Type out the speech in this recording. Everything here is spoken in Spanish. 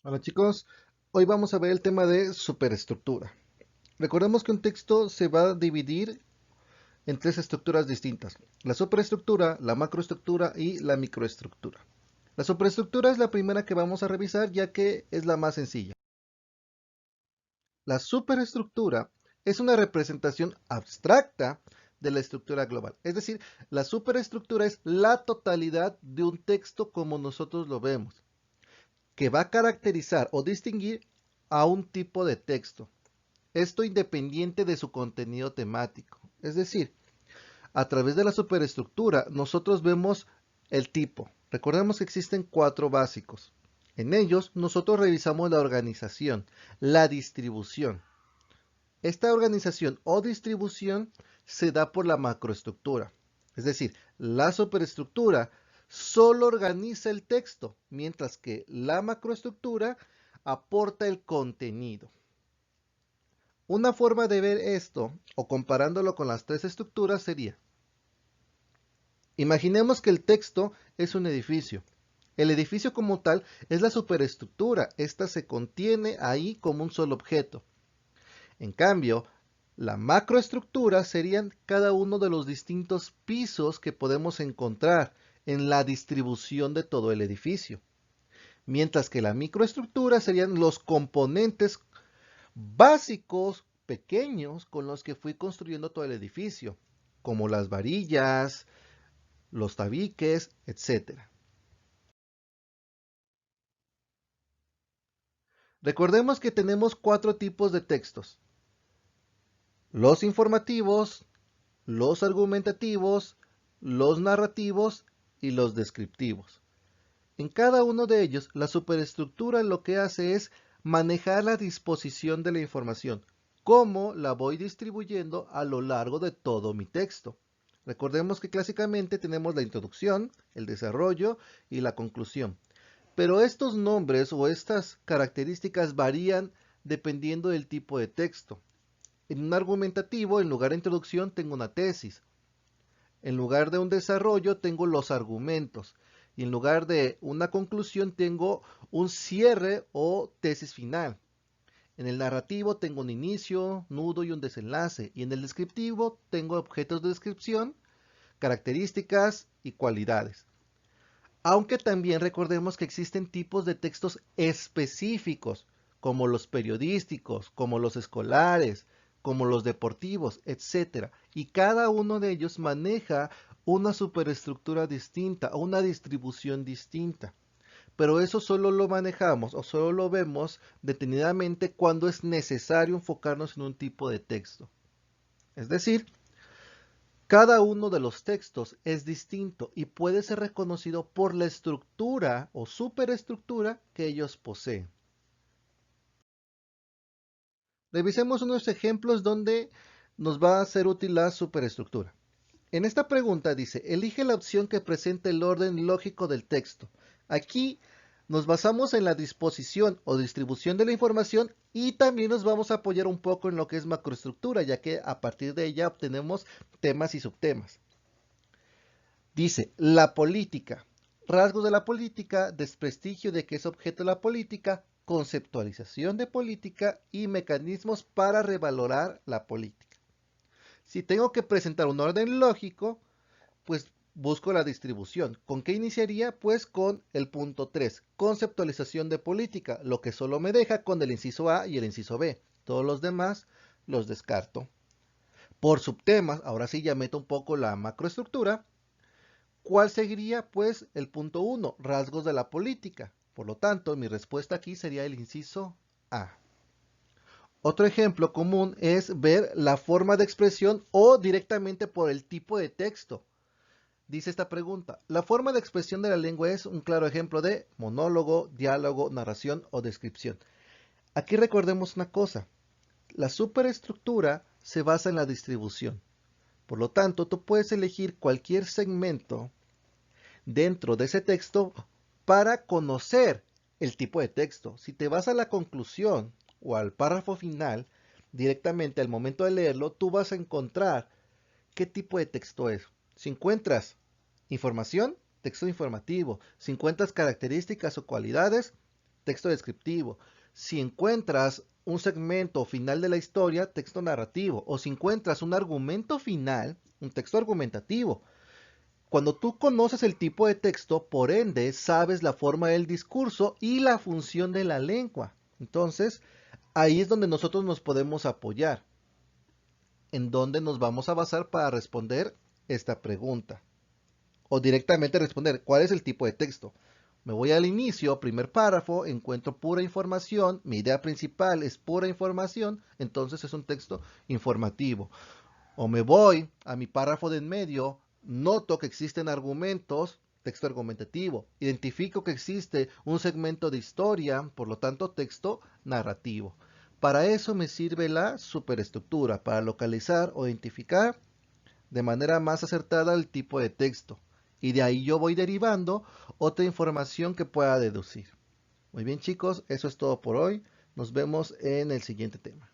Hola chicos, hoy vamos a ver el tema de superestructura. Recordemos que un texto se va a dividir en tres estructuras distintas: la superestructura, la macroestructura y la microestructura. La superestructura es la primera que vamos a revisar ya que es la más sencilla. La superestructura es una representación abstracta de la estructura global. Es decir, la superestructura es la totalidad de un texto como nosotros lo vemos, que va a caracterizar o distinguir a un tipo de texto. Esto independiente de su contenido temático. Es decir, a través de la superestructura nosotros vemos el tipo. Recordemos que existen cuatro básicos. En ellos nosotros revisamos la organización, la distribución. Esta organización o distribución se da por la macroestructura. Es decir, la superestructura solo organiza el texto, mientras que la macroestructura aporta el contenido. Una forma de ver esto, o comparándolo con las tres estructuras, sería: imaginemos que el texto es un edificio. El edificio como tal es la superestructura. Esta se contiene ahí como un solo objeto. En cambio, la macroestructura serían cada uno de los distintos pisos que podemos encontrar en la distribución de todo el edificio. Mientras que la microestructura serían los componentes básicos pequeños con los que fui construyendo todo el edificio, como las varillas, los tabiques, etcétera. Recordemos que tenemos cuatro tipos de textos: los informativos, los argumentativos, los narrativos y los descriptivos. En cada uno de ellos, la superestructura lo que hace es manejar la disposición de la información, cómo la voy distribuyendo a lo largo de todo mi texto. Recordemos que clásicamente tenemos la introducción, el desarrollo y la conclusión. Pero estos nombres o estas características varían dependiendo del tipo de texto. En un argumentativo, en lugar de introducción, tengo una tesis. En lugar de un desarrollo, tengo los argumentos. Y en lugar de una conclusión, tengo un cierre o tesis final. En el narrativo tengo un inicio, nudo y un desenlace. Y en el descriptivo tengo objetos de descripción, características y cualidades. Aunque también recordemos que existen tipos de textos específicos, como los periodísticos, como los escolares, como los deportivos, etcétera. Y cada uno de ellos maneja una superestructura distinta o una distribución distinta. Pero eso solo lo manejamos o solo lo vemos detenidamente cuando es necesario enfocarnos en un tipo de texto. Es decir, cada uno de los textos es distinto y puede ser reconocido por la estructura o superestructura que ellos poseen. Revisemos unos ejemplos donde nos va a ser útil la superestructura. En esta pregunta dice: elige la opción que presente el orden lógico del texto. Aquí nos basamos en la disposición o distribución de la información y también nos vamos a apoyar un poco en lo que es macroestructura, ya que a partir de ella obtenemos temas y subtemas. Dice: la política. Rasgos de la política: desprestigio de que es objeto de la política, conceptualización de política y mecanismos para revalorar la política. Si tengo que presentar un orden lógico, pues busco la distribución. ¿Con qué iniciaría? Pues con el punto 3, conceptualización de política, lo que solo me deja con el inciso A y el inciso B. Todos los demás los descarto. Por subtemas, ahora sí ya meto un poco la macroestructura. ¿Cuál seguiría? Pues el punto 1, rasgos de la política. Por lo tanto, mi respuesta aquí sería el inciso A. Otro ejemplo común es ver la forma de expresión o directamente por el tipo de texto. Dice esta pregunta: la forma de expresión de la lengua es un claro ejemplo de monólogo, diálogo, narración o descripción. Aquí recordemos una cosa: la superestructura se basa en la distribución. Por lo tanto, tú puedes elegir cualquier segmento dentro de ese texto para conocer el tipo de texto. Si te vas a la conclusión o al párrafo final, directamente al momento de leerlo, tú vas a encontrar qué tipo de texto es. Si encuentras información, texto informativo. Si encuentras características o cualidades, texto descriptivo. Si encuentras un segmento final de la historia, texto narrativo. O si encuentras un argumento final, un texto argumentativo. Cuando tú conoces el tipo de texto, por ende, sabes la forma del discurso y la función de la lengua. Entonces, ahí es donde nosotros nos podemos apoyar. En dónde nos vamos a basar para responder esta pregunta. O directamente responder, ¿cuál es el tipo de texto? Me voy al inicio, primer párrafo, encuentro pura información, mi idea principal es pura información, entonces es un texto informativo. O me voy a mi párrafo de en medio, noto que existen argumentos, texto argumentativo. Identifico que existe un segmento de historia, por lo tanto texto narrativo. Para eso me sirve la superestructura, para localizar o identificar de manera más acertada el tipo de texto. Y de ahí yo voy derivando otra información que pueda deducir. Muy bien chicos, eso es todo por hoy. Nos vemos en el siguiente tema.